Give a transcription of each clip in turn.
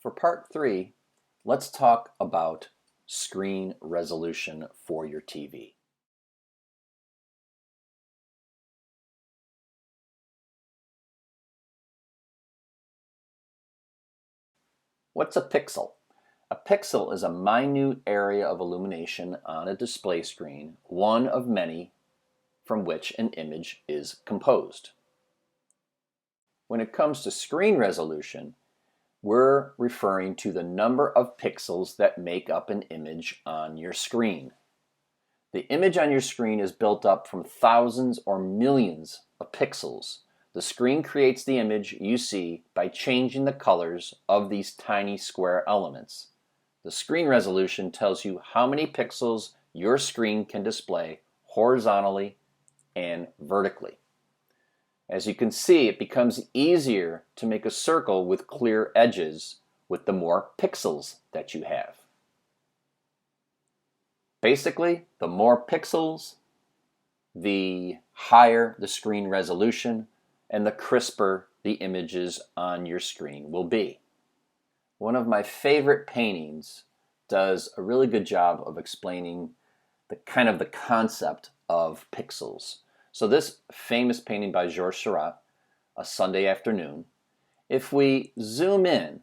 For part 3, let's talk about screen resolution for your TV. What's a pixel? A pixel is a minute area of illumination on a display screen, one of many from which an image is composed. When it comes to screen resolution, we're referring to the number of pixels that make up an image on your screen. The image on your screen is built up from thousands or millions of pixels. The screen creates the image you see by changing the colors of these tiny square elements. The screen resolution tells you how many pixels your screen can display horizontally and vertically. As you can see, it becomes easier to make a circle with clear edges with the more pixels that you have. Basically, the more pixels, the higher the screen resolution and the crisper the images on your screen will be. One of my favorite paintings does a really good job of explaining the concept of pixels. So this famous painting by Georges Seurat, A Sunday Afternoon, if we zoom in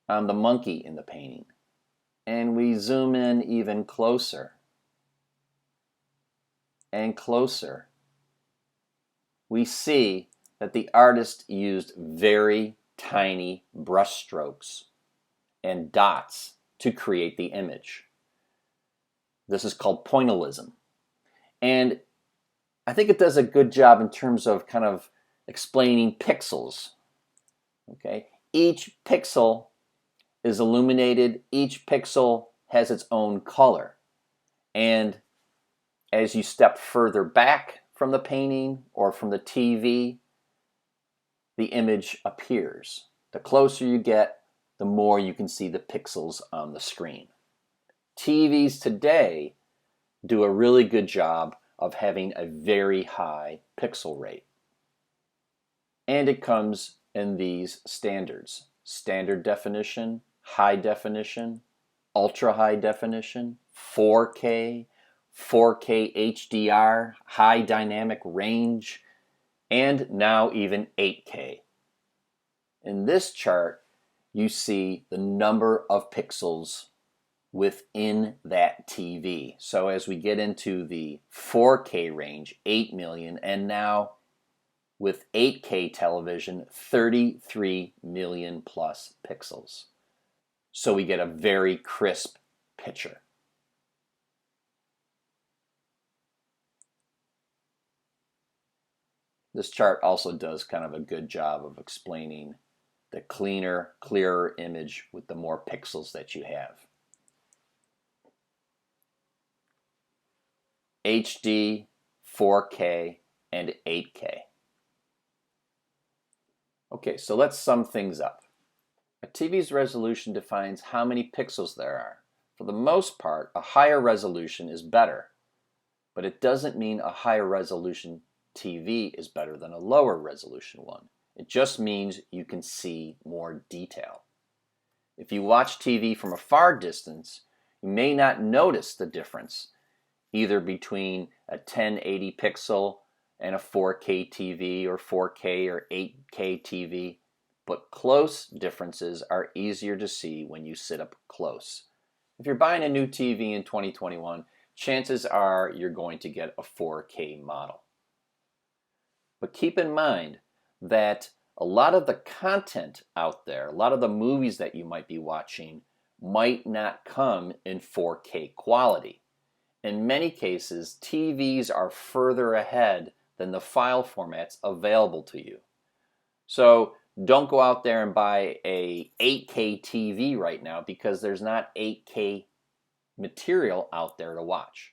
on the monkey in the painting, and we zoom in even closer and closer, we see that the artist used very tiny brush strokes and dots to create the image. This is called pointillism. And I think it does a good job in terms of kind of explaining pixels. Okay? Each pixel is illuminated, each pixel has its own color. And as you step further back from the painting or from the TV, the image appears. The closer you get, the more you can see the pixels on the screen. TVs today do a really good job of having a very high pixel rate. And it comes in these standards: standard definition, high definition, ultra high definition, 4K, 4K HDR, high dynamic range, and now even 8K. In this chart, you see the number of pixels within that TV. So as we get into the 4K range, 8 million, and now with 8K television, 33 million plus pixels. So we get a very crisp picture. This chart also does kind of a good job of explaining the cleaner, clearer image with the more pixels that you have. HD, 4K, and 8K. Okay, so let's sum things up. A TV's resolution defines how many pixels there are. For the most part, a higher resolution is better, but it doesn't mean a higher resolution TV is better than a lower resolution one. It just means you can see more detail. If you watch TV from a far distance, you may not notice the difference either between a 1080 pixel and a 4K TV or 4K or 8K TV, but close differences are easier to see when you sit up close. If you're buying a new TV in 2021, chances are you're going to get a 4K model. But keep in mind that a lot of the content out there, a lot of the movies that you might be watching might not come in 4K quality. In many cases, TVs are further ahead than the file formats available to you. So don't go out there and buy a 8K TV right now because there's not 8K material out there to watch.